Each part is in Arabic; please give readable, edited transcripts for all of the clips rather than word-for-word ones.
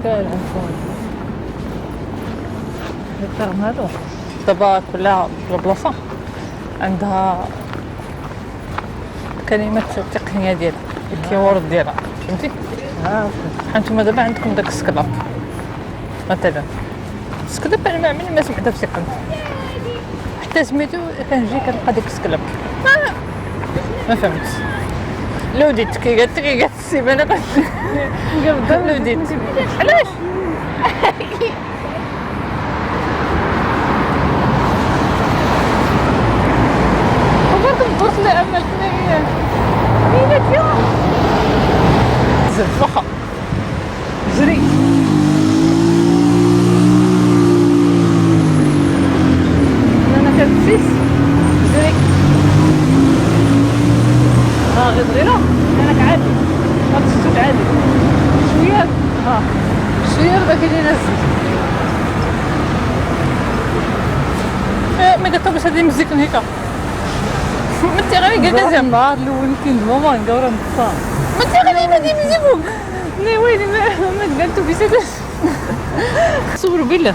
كاين عندكم الفيرم هادو دابا كلها بلاصه عندها كلمات التقنيه ديالها الكيورد ديالها فهمتي. انتم دابا عندكم داك السكلاب مثلا السكلاب انا ما سمعتها في سكن حتى سميتو كنجي كنلقى داك السكلاب ما فهمتش. لوديت كي قالت السيمانه قبل لوديت علاش وبرضه نبص لي عملتنا هي فيها زرت واخا جري انا كنفيس جري غير صغيره انا عادي هذا الصوت عادي شويه شويه دابا كاين ينزل ما قطعش هذه المزيكا هيك ما انت غير قاعده النهار الاول كاين ماما نقاورا نصا ما انت غير ما ديما نجيبو ني ويلي ما قالتو بيسات صوروا بالله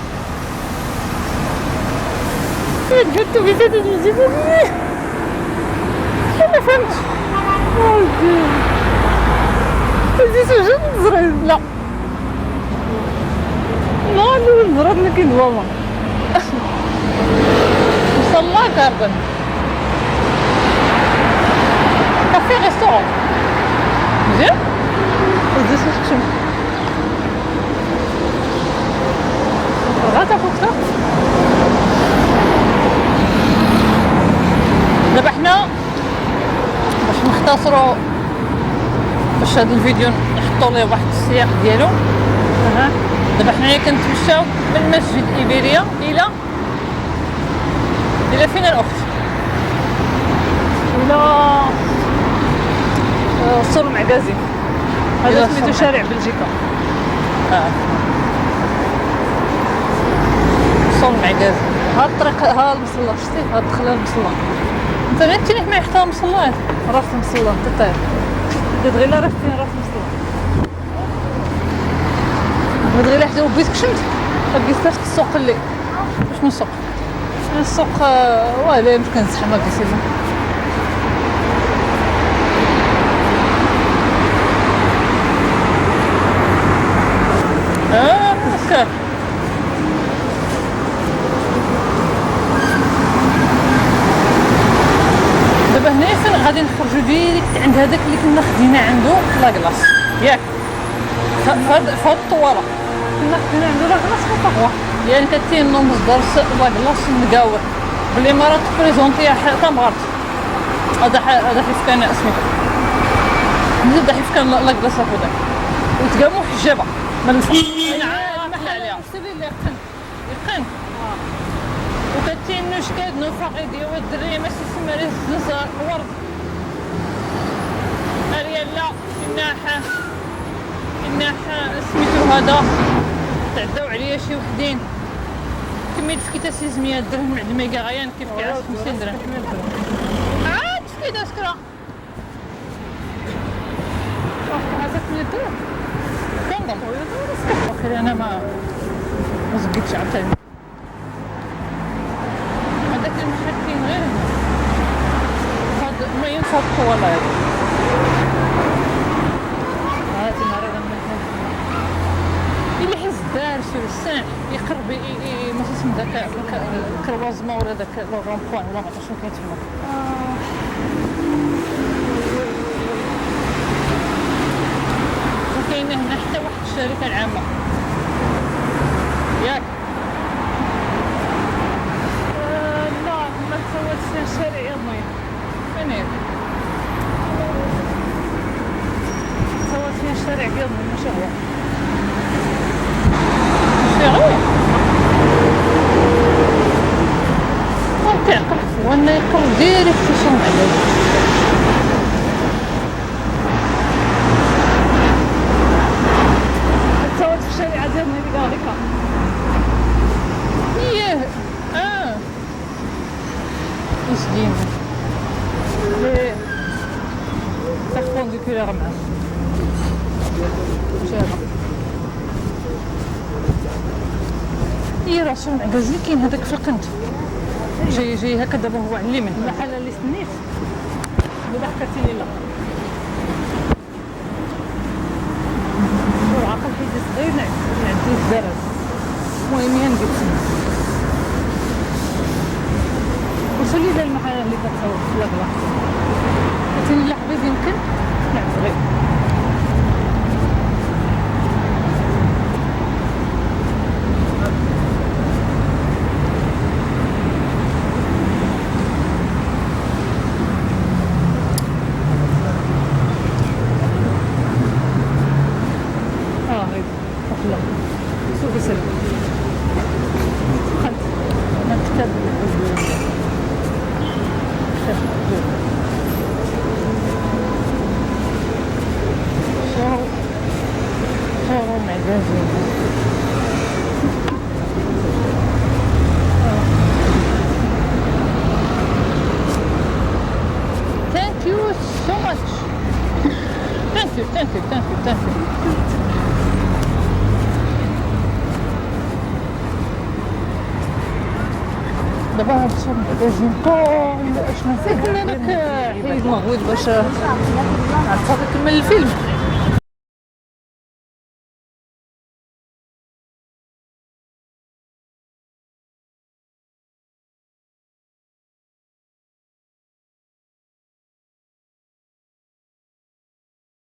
قالتو بيسات نجيبو ما فهمتش هادي سوجد نزرع لا الاول زرعنا كاين ماما وصلنا كاردن كافي ريستورون مزيان ودي سوشم غاتا فوكسا دابا حنا باش نختصروا باش هذا الفيديو نحطوا ليه واحد السياق ديالو. دابا حنايا كنتمشاو من مسجد إيبيريا الى فين الاخت الى سور المعكازي هذا سميتو شارع بلجيكا سور المعكازي. ها الطريق ها المصلى شتي ها دخل المصلى انت غير تيني حماية حتى المصلى راه في المصلى انت طير غير راه فين راه في المصلى غير حتى وبيتك شمت لقيت في السوق اللي شنو السوق السوق ولا يمكن نزحمها بسيطه هكا دابا هنايا فين غادي نخرجوا ديريكت عند هذاك اللي كنا خدينا عنده لاكلاص ياك فهاد الطواله كنا خدينا عنده لاكلاص في القهوه يعني كتين نو مصدر لاكلاص مقاور بالامارات بريزونطيا حتى مغرب هذا حيت كان سميتو نزيد حيت كان لاكلاص هكذا وتقاموا حجابه من الفوق انا عاد محل عليها سيدي اللي يقن وكتين نشكاد نو فقيدي والدريه ماشي تسمى ليه الزنزار ورد اريالا الناحه سميتو هذا تعداو عليا شي وحدين كميت فكيتا 600 درهم عند ميغا غيان كيف كيعرف 50 درهم عاد فكيتا سكرا هذاك 100 درهم كنظن واخيرا انا ما زقيتش عاوتاني هذاك المحل كاين غير هذا ما ينفع الطواله هذا مريضه اللي حس دار سور السان يقرب ما اسم داك الكروازمون ولا داك لو رومبوان ولا ما عرفتش شنو كاين تما وكاينه هنا حتى واحد الشركه العامه ياك لا ما تسوتش فيها الشارع يضني فين هي تسوت فيها الشارع يضني ماشي هو غير كيعقل وانا يقرب ديريكت في شنو عليه تصوت في الشارع ديالنا اللي قاعدة ايه ايش ديما لي تاخدون دي كولور معاه شابه راسو معكازلي كاين هذاك في القنت جاي هكا دابا هو على اليمين بحال اللي سنيت دابا حكاتي لي لا عقل حيت صغير نعدي الزرز المهم نجيب تما وصلي لي المحل اللي كتصور في لاكلا عطيني لا حبيبي يمكن نعم غير سوق سلم خلت مكتب شارو ماغازين Thank you so much. Thank you. دابا هادشي المغازين كامل شنو فيه لك حيد مغويد باش نعرف نكمل الفيلم.